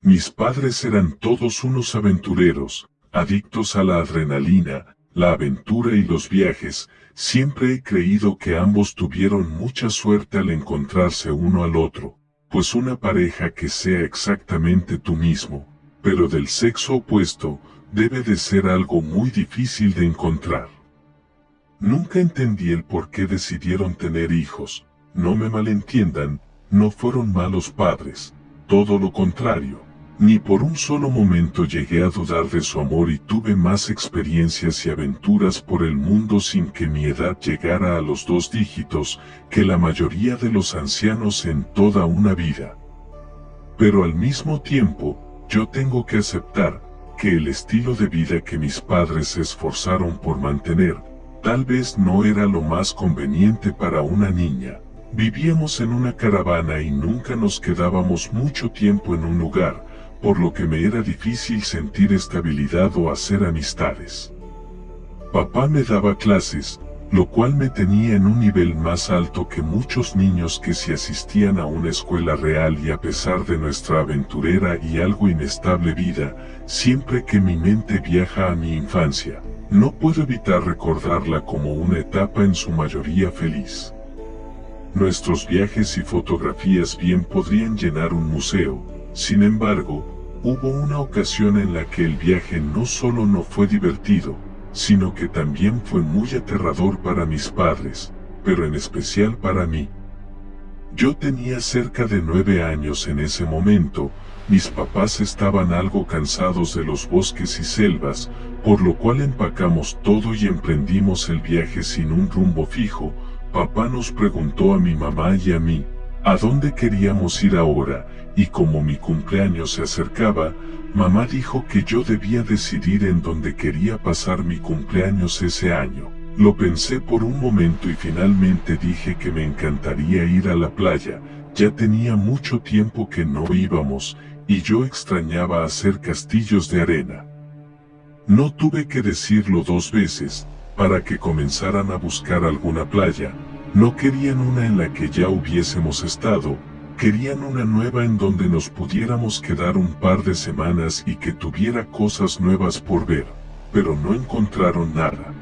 Mis padres eran todos unos aventureros, adictos a la adrenalina, la aventura y los viajes. Siempre he creído que ambos tuvieron mucha suerte al encontrarse uno al otro, pues una pareja que sea exactamente tú mismo, pero del sexo opuesto, debe de ser algo muy difícil de encontrar. Nunca entendí el por qué decidieron tener hijos. No me malentiendan, no fueron malos padres, todo lo contrario. Ni por un solo momento llegué a dudar de su amor y tuve más experiencias y aventuras por el mundo sin que mi edad llegara a los 2 dígitos que la mayoría de los ancianos en toda una vida. Pero al mismo tiempo, yo tengo que aceptar que el estilo de vida que mis padres se esforzaron por mantener, tal vez no era lo más conveniente para una niña. Vivíamos en una caravana y nunca nos quedábamos mucho tiempo en un lugar, por lo que me era difícil sentir estabilidad o hacer amistades. Papá me daba clases, lo cual me tenía en un nivel más alto que muchos niños que sí asistían a una escuela real, y a pesar de nuestra aventurera y algo inestable vida, siempre que mi mente viaja a mi infancia, no puedo evitar recordarla como una etapa en su mayoría feliz. Nuestros viajes y fotografías bien podrían llenar un museo. Sin embargo, hubo una ocasión en la que el viaje no solo no fue divertido, sino que también fue muy aterrador para mis padres, pero en especial para mí. Yo tenía cerca de 9 años en ese momento. Mis papás estaban algo cansados de los bosques y selvas, por lo cual empacamos todo y emprendimos el viaje sin un rumbo fijo. Papá nos preguntó a mi mamá y a mí, ¿a dónde queríamos ir ahora? Y como mi cumpleaños se acercaba, mamá dijo que yo debía decidir en dónde quería pasar mi cumpleaños ese año. Lo pensé por un momento y finalmente dije que me encantaría ir a la playa. Ya tenía mucho tiempo que no íbamos, y yo extrañaba hacer castillos de arena. No tuve que decirlo 2 veces, para que comenzaran a buscar alguna playa. No querían una en la que ya hubiésemos estado, querían una nueva en donde nos pudiéramos quedar un par de semanas y que tuviera cosas nuevas por ver, pero no encontraron nada.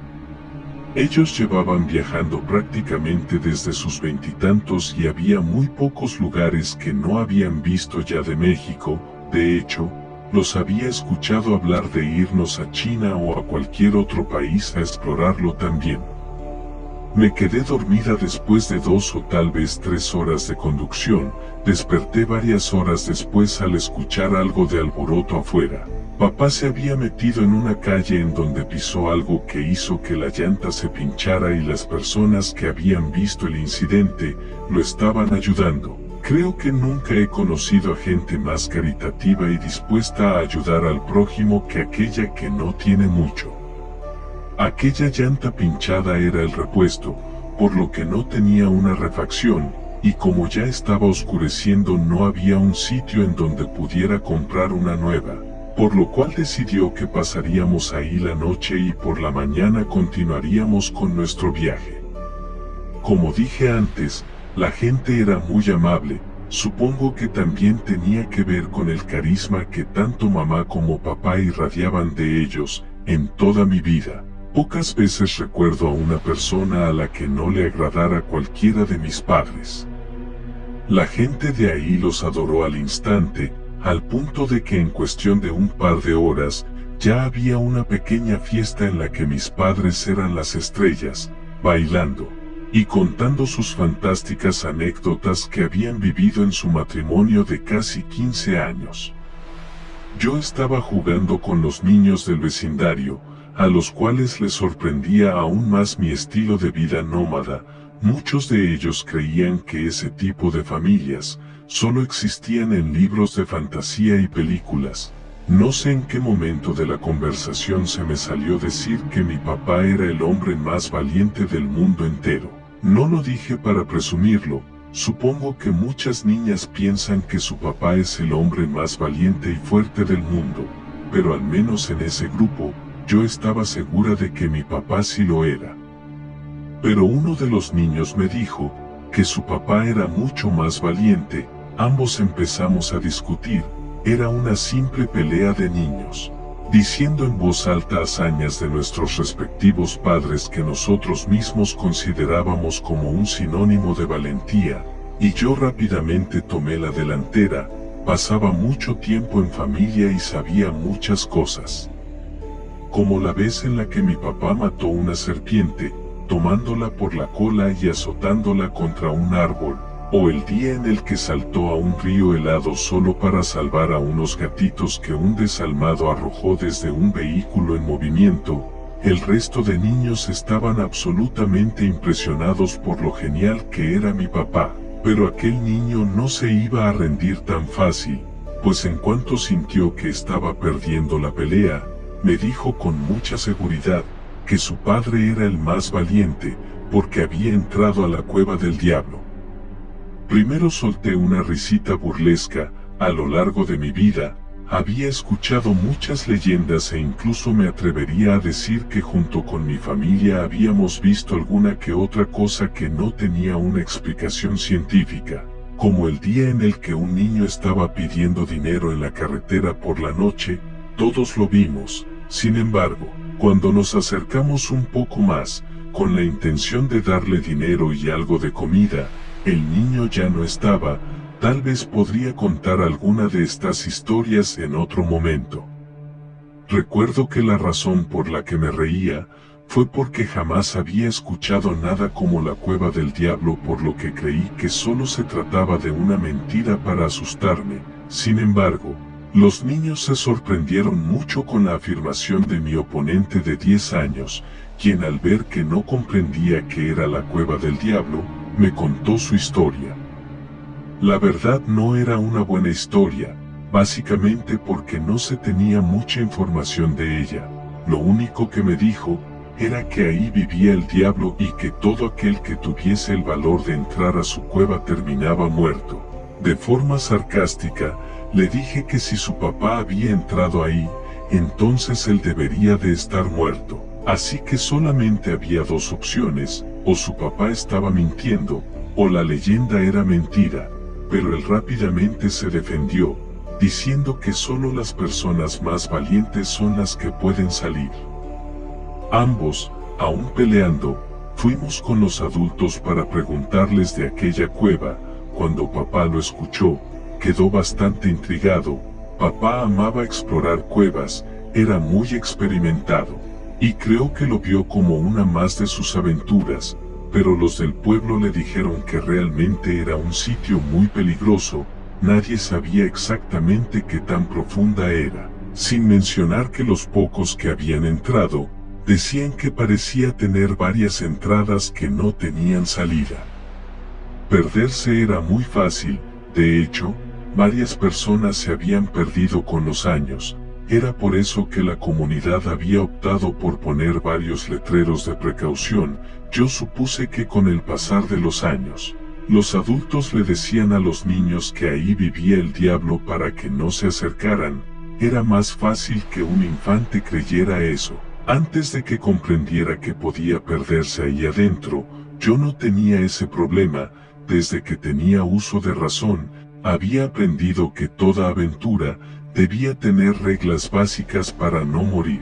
Ellos llevaban viajando prácticamente desde sus 20 y tantos y había muy pocos lugares que no habían visto ya de México. De hecho, los había escuchado hablar de irnos a China o a cualquier otro país a explorarlo también. Me quedé dormida después de 2 o tal vez 3 horas de conducción. Desperté varias horas después al escuchar algo de alboroto afuera. Papá se había metido en una calle en donde pisó algo que hizo que la llanta se pinchara, y las personas que habían visto el incidente lo estaban ayudando. Creo que nunca he conocido a gente más caritativa y dispuesta a ayudar al prójimo que aquella que no tiene mucho. Aquella llanta pinchada era el repuesto, por lo que no tenía una refacción, y como ya estaba oscureciendo no había un sitio en donde pudiera comprar una nueva, por lo cual decidió que pasaríamos ahí la noche y por la mañana continuaríamos con nuestro viaje. Como dije antes, la gente era muy amable. Supongo que también tenía que ver con el carisma que tanto mamá como papá irradiaban de ellos. En toda mi vida, pocas veces recuerdo a una persona a la que no le agradara cualquiera de mis padres. La gente de ahí los adoró al instante, al punto de que en cuestión de un par de horas, ya había una pequeña fiesta en la que mis padres eran las estrellas, bailando y contando sus fantásticas anécdotas que habían vivido en su matrimonio de casi 15 años. Yo estaba jugando con los niños del vecindario, a los cuales les sorprendía aún más mi estilo de vida nómada. Muchos de ellos creían que ese tipo de familias solo existían en libros de fantasía y películas. No sé en qué momento de la conversación se me salió decir que mi papá era el hombre más valiente del mundo entero. No lo dije para presumirlo. Supongo que muchas niñas piensan que su papá es el hombre más valiente y fuerte del mundo, pero al menos en ese grupo, yo estaba segura de que mi papá sí lo era. Pero uno de los niños me dijo que su papá era mucho más valiente. Ambos empezamos a discutir, era una simple pelea de niños, diciendo en voz alta hazañas de nuestros respectivos padres que nosotros mismos considerábamos como un sinónimo de valentía, y yo rápidamente tomé la delantera. Pasaba mucho tiempo en familia y sabía muchas cosas. Como la vez en la que mi papá mató una serpiente, tomándola por la cola y azotándola contra un árbol, o el día en el que saltó a un río helado solo para salvar a unos gatitos que un desalmado arrojó desde un vehículo en movimiento. El resto de niños estaban absolutamente impresionados por lo genial que era mi papá. Pero aquel niño no se iba a rendir tan fácil, pues en cuanto sintió que estaba perdiendo la pelea, me dijo con mucha seguridad que su padre era el más valiente, porque había entrado a la cueva del diablo. Primero solté una risita burlesca. A lo largo de mi vida, había escuchado muchas leyendas e incluso me atrevería a decir que junto con mi familia habíamos visto alguna que otra cosa que no tenía una explicación científica, como el día en el que un niño estaba pidiendo dinero en la carretera por la noche. Todos lo vimos. Sin embargo, cuando nos acercamos un poco más, con la intención de darle dinero y algo de comida, el niño ya no estaba. Tal vez podría contar alguna de estas historias en otro momento. Recuerdo que la razón por la que me reía fue porque jamás había escuchado nada como la cueva del diablo, por lo que creí que solo se trataba de una mentira para asustarme. Sin embargo, los niños se sorprendieron mucho con la afirmación de mi oponente de 10 años, quien al ver que no comprendía qué era la cueva del diablo, me contó su historia. La verdad no era una buena historia, básicamente porque no se tenía mucha información de ella. Lo único que me dijo era que ahí vivía el diablo y que todo aquel que tuviese el valor de entrar a su cueva terminaba muerto. De forma sarcástica, le dije que si su papá había entrado ahí, entonces él debería de estar muerto. Así que solamente había dos opciones: o su papá estaba mintiendo, o la leyenda era mentira. Pero él rápidamente se defendió, diciendo que solo las personas más valientes son las que pueden salir. Ambos, aún peleando, fuimos con los adultos para preguntarles de aquella cueva. Cuando papá lo escuchó, quedó bastante intrigado. Papá amaba explorar cuevas, era muy experimentado, y creo que lo vio como una más de sus aventuras. Pero los del pueblo le dijeron que realmente era un sitio muy peligroso. Nadie sabía exactamente qué tan profunda era, sin mencionar que los pocos que habían entrado, decían que parecía tener varias entradas que no tenían salida. Perderse era muy fácil. De hecho, varias personas se habían perdido con los años. Era por eso que la comunidad había optado por poner varios letreros de precaución. Yo supuse que con el pasar de los años, los adultos le decían a los niños que ahí vivía el diablo para que no se acercaran. Era más fácil que un infante creyera eso. Antes de que comprendiera que podía perderse ahí adentro, yo no tenía ese problema. Desde que tenía uso de razón, había aprendido que toda aventura debía tener reglas básicas para no morir.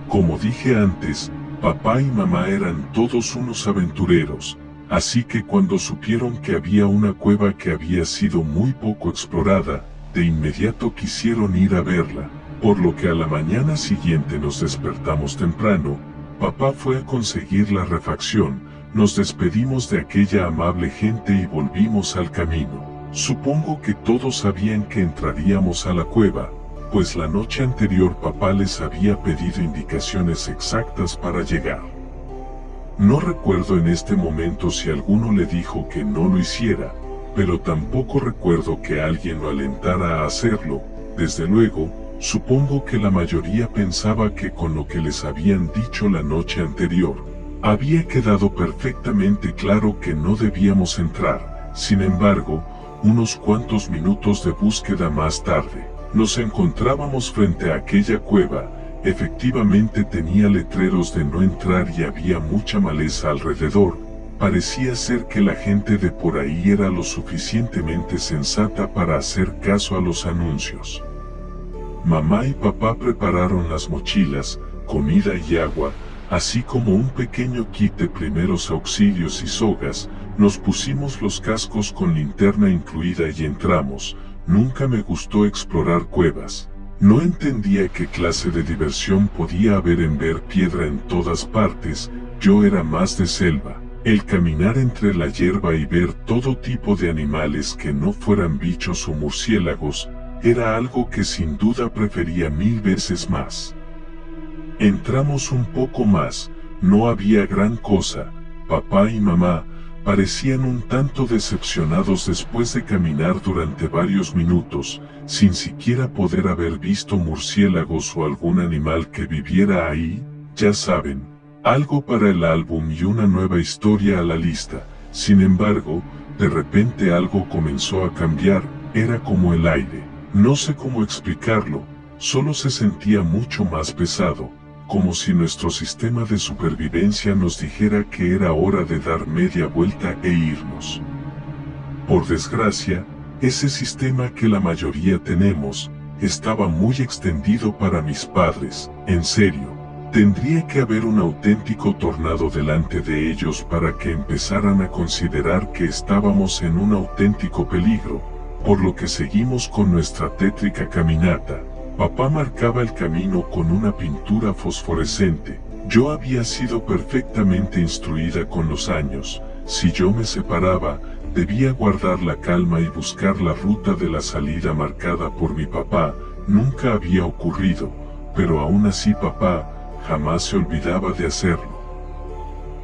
Como dije antes, papá y mamá eran todos unos aventureros, así que cuando supieron que había una cueva que había sido muy poco explorada, de inmediato quisieron ir a verla, por lo que a la mañana siguiente nos despertamos temprano. Papá fue a conseguir la refacción, nos despedimos de aquella amable gente y volvimos al camino. Supongo que todos sabían que entraríamos a la cueva, pues la noche anterior papá les había pedido indicaciones exactas para llegar. No recuerdo en este momento si alguno le dijo que no lo hiciera, pero tampoco recuerdo que alguien lo alentara a hacerlo. Desde luego, supongo que la mayoría pensaba que con lo que les habían dicho la noche anterior, había quedado perfectamente claro que no debíamos entrar. Sin embargo, unos cuantos minutos de búsqueda más tarde, nos encontrábamos frente a aquella cueva. Efectivamente tenía letreros de no entrar y había mucha maleza alrededor, Parecía ser que la gente de por ahí era lo suficientemente sensata para hacer caso a los anuncios. Mamá y papá prepararon las mochilas, comida y agua, así como un pequeño kit de primeros auxilios y sogas. Nos pusimos los cascos con linterna incluida y entramos. Nunca me gustó explorar cuevas. No entendía qué clase de diversión podía haber en ver piedra en todas partes. Yo era más de selva. El caminar entre la hierba y ver todo tipo de animales que no fueran bichos o murciélagos, era algo que sin duda prefería 1000 veces más. Entramos un poco más, no había gran cosa. Papá y mamá parecían un tanto decepcionados después de caminar durante varios minutos, sin siquiera poder haber visto murciélagos o algún animal que viviera ahí. Ya saben, algo para el álbum y una nueva historia a la lista. Sin embargo, de repente algo comenzó a cambiar. Era como el aire. No sé cómo explicarlo, solo se sentía mucho más pesado, como si nuestro sistema de supervivencia nos dijera que era hora de dar media vuelta e irnos. Por desgracia, ese sistema que la mayoría tenemos, estaba muy extendido para mis padres. En serio, tendría que haber un auténtico tornado delante de ellos para que empezaran a considerar que estábamos en un auténtico peligro, por lo que seguimos con nuestra tétrica caminata. Papá marcaba el camino con una pintura fosforescente. Yo había sido perfectamente instruida con los años. Si yo me separaba, debía guardar la calma y buscar la ruta de la salida marcada por mi papá. Nunca había ocurrido, pero aún así papá jamás se olvidaba de hacerlo.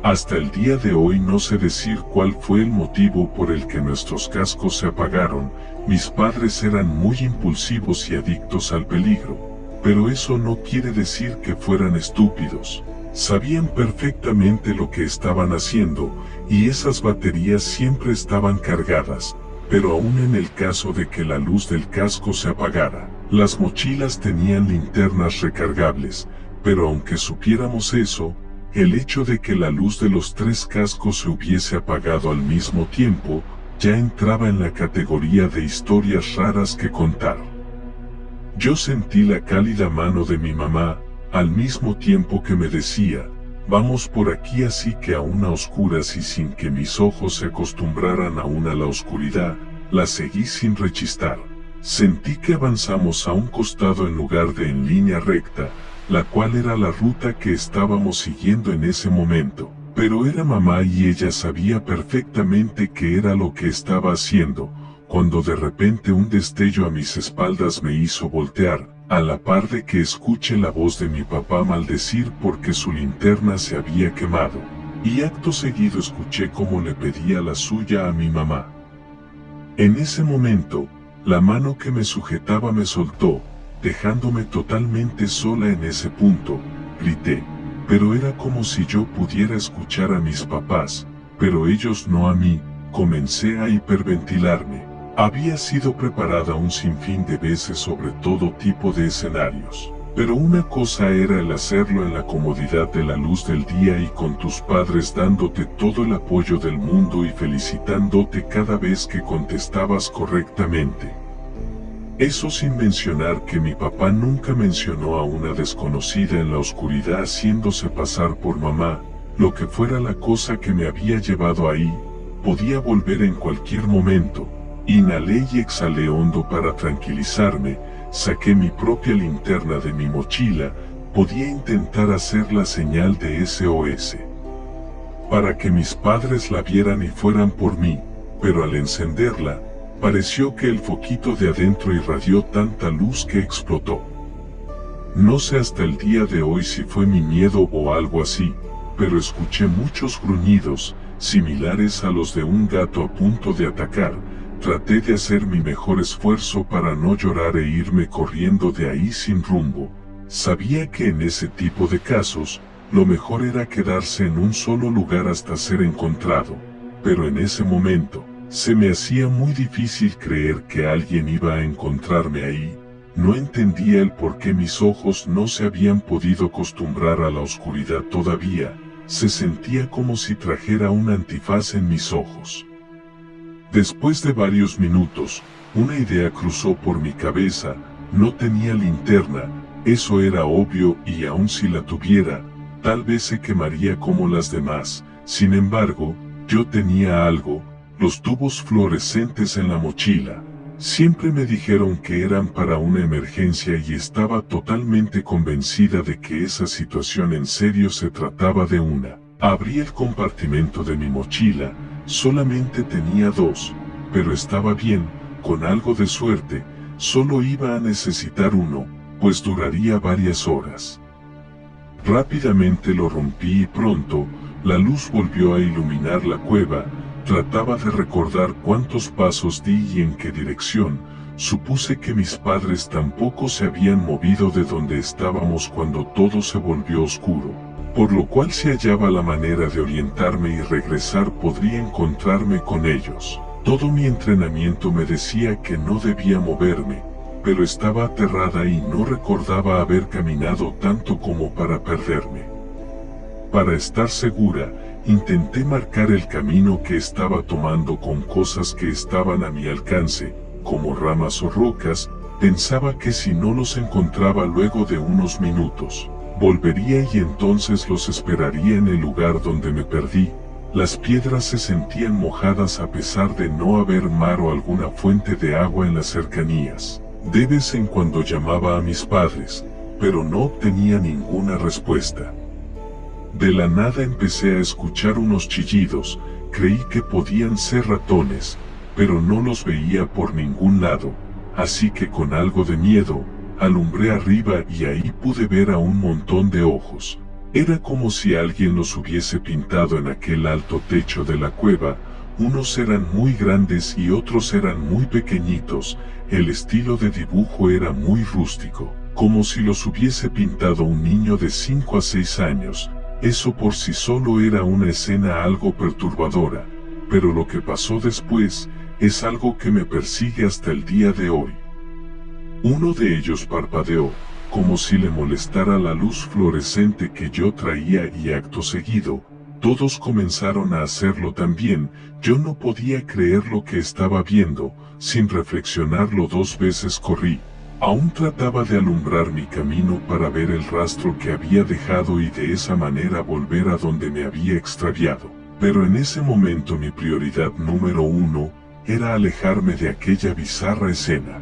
Hasta el día de hoy no sé decir cuál fue el motivo por el que nuestros cascos se apagaron. Mis padres eran muy impulsivos y adictos al peligro, pero eso no quiere decir que fueran estúpidos. Sabían perfectamente lo que estaban haciendo, y esas baterías siempre estaban cargadas, pero aún en el caso de que la luz del casco se apagara, las mochilas tenían linternas recargables, pero aunque supiéramos eso, el hecho de que la luz de los 3 cascos se hubiese apagado al mismo tiempo, ya entraba en la categoría de historias raras que contar. Yo sentí la cálida mano de mi mamá, al mismo tiempo que me decía, vamos por aquí, así que aún a oscuras y sin que mis ojos se acostumbraran aún a la oscuridad, la seguí sin rechistar. Sentí que avanzamos a un costado en lugar de en línea recta, la cual era la ruta que estábamos siguiendo en ese momento. Pero era mamá y ella sabía perfectamente qué era lo que estaba haciendo, cuando de repente un destello a mis espaldas me hizo voltear, a la par de que escuché la voz de mi papá maldecir porque su linterna se había quemado, y acto seguido escuché cómo le pedía la suya a mi mamá. En ese momento, la mano que me sujetaba me soltó, dejándome totalmente sola en ese punto. Grité, pero era como si yo pudiera escuchar a mis papás, pero ellos no a mí. Comencé a hiperventilarme. Había sido preparada un sinfín de veces sobre todo tipo de escenarios, pero una cosa era el hacerlo en la comodidad de la luz del día y con tus padres dándote todo el apoyo del mundo y felicitándote cada vez que contestabas correctamente. Eso sin mencionar que mi papá nunca mencionó a una desconocida en la oscuridad haciéndose pasar por mamá. Lo que fuera la cosa que me había llevado ahí, podía volver en cualquier momento. Inhalé y exhalé hondo para tranquilizarme, saqué mi propia linterna de mi mochila, podía intentar hacer la señal de SOS, para que mis padres la vieran y fueran por mí, pero al encenderla, pareció que el foquito de adentro irradió tanta luz que explotó. No sé hasta el día de hoy si fue mi miedo o algo así, pero escuché muchos gruñidos, similares a los de un gato a punto de atacar. Traté de hacer mi mejor esfuerzo para no llorar e irme corriendo de ahí sin rumbo. Sabía que en ese tipo de casos, lo mejor era quedarse en un solo lugar hasta ser encontrado, pero en ese momento, se me hacía muy difícil creer que alguien iba a encontrarme ahí. No entendía el por qué mis ojos no se habían podido acostumbrar a la oscuridad todavía. se sentía como si trajera un antifaz en mis ojos. Después de varios minutos, una idea cruzó por mi cabeza. No tenía linterna, eso era obvio, y aun si la tuviera, tal vez se quemaría como las demás. Sin embargo, yo tenía algo, los tubos fluorescentes en la mochila. Siempre me dijeron que eran para una emergencia y estaba totalmente convencida de que esa situación en serio se trataba de una. Abrí el compartimento de mi mochila, solamente tenía 2, pero estaba bien, con algo de suerte, solo iba a necesitar uno, pues duraría varias horas. Rápidamente lo rompí y pronto, la luz volvió a iluminar la cueva. Trataba de recordar cuántos pasos di y en qué dirección. Supuse que mis padres tampoco se habían movido de donde estábamos cuando todo se volvió oscuro, por lo cual si hallaba la manera de orientarme y regresar podría encontrarme con ellos. Todo mi entrenamiento me decía que no debía moverme, pero estaba aterrada y no recordaba haber caminado tanto como para perderme. Para estar segura, intenté marcar el camino que estaba tomando con cosas que estaban a mi alcance, como ramas o rocas. Pensaba que si no los encontraba luego de unos minutos, volvería y entonces los esperaría en el lugar donde me perdí. Las piedras se sentían mojadas a pesar de no haber mar o alguna fuente de agua en las cercanías. De vez en cuando llamaba a mis padres, pero no obtenía ninguna respuesta. De la nada empecé a escuchar unos chillidos. Creí que podían ser ratones, pero no los veía por ningún lado, así que con algo de miedo, alumbré arriba y ahí pude ver a un montón de ojos. Era como si alguien los hubiese pintado en aquel alto techo de la cueva. Unos eran muy grandes y otros eran muy pequeñitos. El estilo de dibujo era muy rústico, como si los hubiese pintado un niño de 5 a 6 años. Eso por sí solo era una escena algo perturbadora, pero lo que pasó después es algo que me persigue hasta el día de hoy. Uno de ellos parpadeó, como si le molestara la luz fluorescente que yo traía, y acto seguido, todos comenzaron a hacerlo también. Yo no podía creer lo que estaba viendo. Sin reflexionarlo 2 veces corrí. Aún trataba de alumbrar mi camino para ver el rastro que había dejado y de esa manera volver a donde me había extraviado. Pero en ese momento mi prioridad número 1 era alejarme de aquella bizarra escena.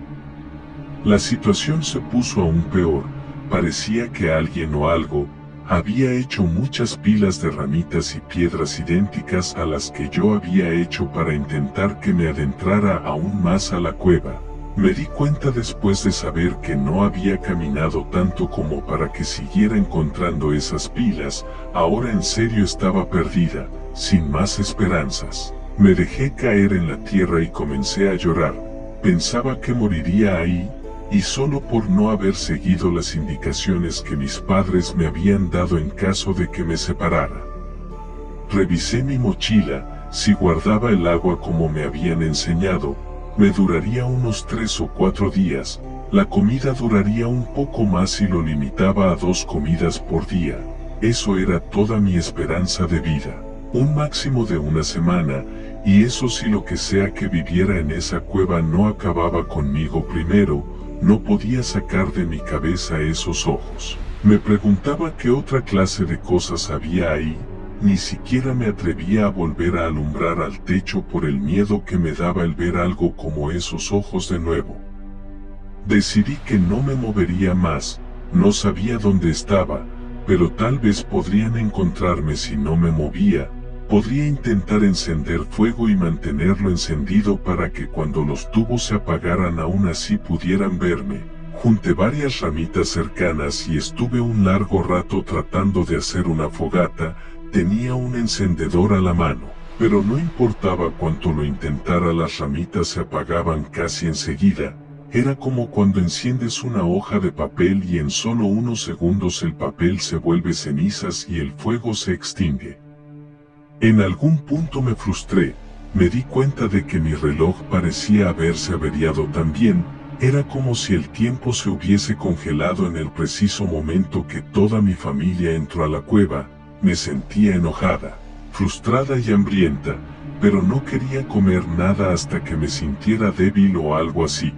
La situación se puso aún peor. Parecía que alguien o algo había hecho muchas pilas de ramitas y piedras idénticas a las que yo había hecho para intentar que me adentrara aún más a la cueva. Me di cuenta después de saber que no había caminado tanto como para que siguiera encontrando esas pilas. Ahora en serio estaba perdida, sin más esperanzas. Me dejé caer en la tierra y comencé a llorar. Pensaba que moriría ahí, y solo por no haber seguido las indicaciones que mis padres me habían dado en caso de que me separara. Revisé mi mochila. Si guardaba el agua como me habían enseñado, me duraría unos 3 o 4 días. La comida duraría un poco más y lo limitaba a 2 comidas por día. Eso era toda mi esperanza de vida. Un máximo de una semana, y eso si lo que sea que viviera en esa cueva no acababa conmigo primero. No podía sacar de mi cabeza esos ojos. Me preguntaba qué otra clase de cosas había ahí. Ni siquiera me atrevía a volver a alumbrar al techo por el miedo que me daba el ver algo como esos ojos de nuevo. Decidí que no me movería más. No sabía dónde estaba, pero tal vez podrían encontrarme si no me movía. Podría intentar encender fuego y mantenerlo encendido para que cuando los tubos se apagaran aún así pudieran verme. Junté varias ramitas cercanas y estuve un largo rato tratando de hacer una fogata. Tenía un encendedor a la mano, pero no importaba cuánto lo intentara, las ramitas se apagaban casi enseguida. Era como cuando enciendes una hoja de papel y en solo unos segundos el papel se vuelve cenizas y el fuego se extingue. En algún punto me frustré. Me di cuenta de que mi reloj parecía haberse averiado también. Era como si el tiempo se hubiese congelado en el preciso momento que toda mi familia entró a la cueva. Me sentía enojada, frustrada y hambrienta, pero no quería comer nada hasta que me sintiera débil o algo así.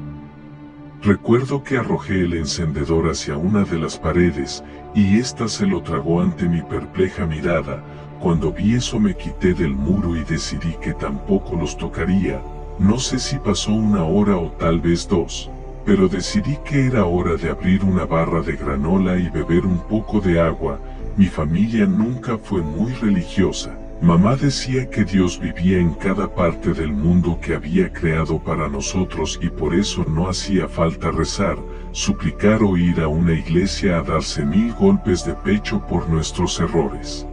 Recuerdo que arrojé el encendedor hacia una de las paredes, y ésta se lo tragó ante mi perpleja mirada. Cuando vi eso me quité del muro y decidí que tampoco los tocaría. No sé si pasó 1 hora o tal vez 2, pero decidí que era hora de abrir una barra de granola y beber un poco de agua. Mi familia nunca fue muy religiosa. Mamá decía que Dios vivía en cada parte del mundo que había creado para nosotros y por eso no hacía falta rezar, suplicar o ir a una iglesia a darse 1000 golpes de pecho por nuestros errores.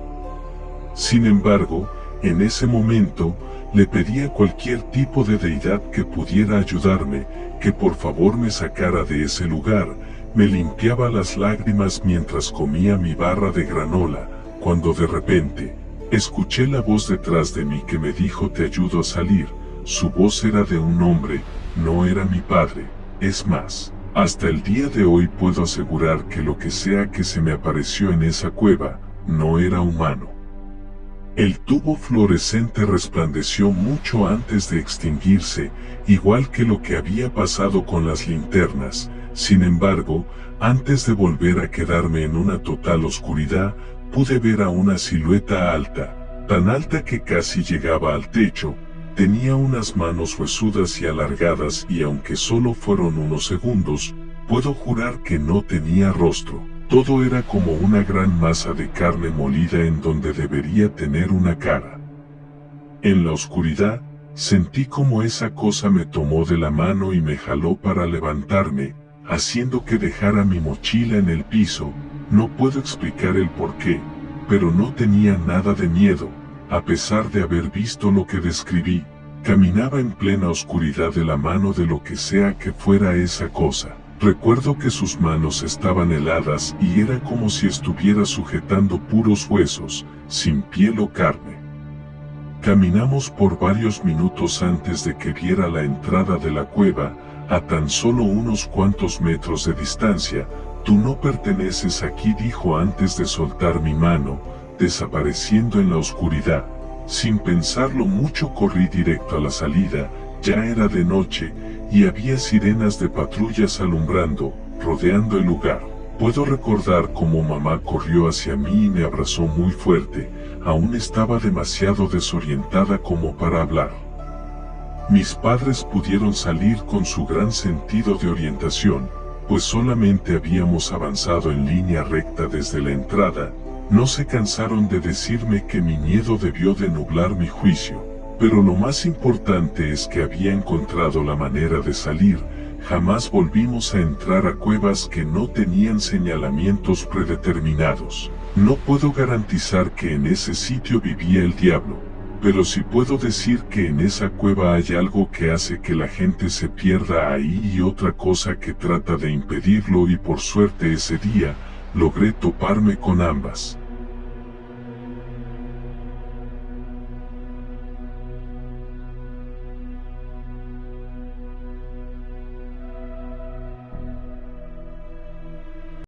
Sin embargo, en ese momento, le pedí a cualquier tipo de deidad que pudiera ayudarme, que por favor me sacara de ese lugar. Me limpiaba las lágrimas mientras comía mi barra de granola, cuando de repente, escuché la voz detrás de mí que me dijo te ayudo a salir. Su voz era de un hombre, no era mi padre. Es más, hasta el día de hoy puedo asegurar que lo que sea que se me apareció en esa cueva, no era humano. El tubo fluorescente resplandeció mucho antes de extinguirse, igual que lo que había pasado con las linternas. Sin embargo, antes de volver a quedarme en una total oscuridad, pude ver a una silueta alta, tan alta que casi llegaba al techo. Tenía unas manos huesudas y alargadas y aunque solo fueron unos segundos, puedo jurar que no tenía rostro. Todo era como una gran masa de carne molida en donde debería tener una cara. En la oscuridad, sentí como esa cosa me tomó de la mano y me jaló para levantarme, haciendo que dejara mi mochila en el piso. No puedo explicar el porqué, pero no tenía nada de miedo, a pesar de haber visto lo que describí. Caminaba en plena oscuridad de la mano de lo que sea que fuera esa cosa. Recuerdo que sus manos estaban heladas y era como si estuviera sujetando puros huesos, sin piel o carne. Caminamos por varios minutos antes de que viera la entrada de la cueva, a tan solo unos cuantos metros de distancia. Tú no perteneces aquí, dijo antes de soltar mi mano, desapareciendo en la oscuridad. Sin pensarlo mucho corrí directo a la salida. Ya era de noche, y había sirenas de patrullas alumbrando, rodeando el lugar. Puedo recordar cómo mamá corrió hacia mí y me abrazó muy fuerte. Aún estaba demasiado desorientada como para hablar. Mis padres pudieron salir con su gran sentido de orientación, pues solamente habíamos avanzado en línea recta desde la entrada. No se cansaron de decirme que mi miedo debió de nublar mi juicio, pero lo más importante es que había encontrado la manera de salir. Jamás volvimos a entrar a cuevas que no tenían señalamientos predeterminados. No puedo garantizar que en ese sitio vivía el diablo, pero sí puedo decir que en esa cueva hay algo que hace que la gente se pierda ahí y otra cosa que trata de impedirlo, y por suerte ese día, logré toparme con ambas.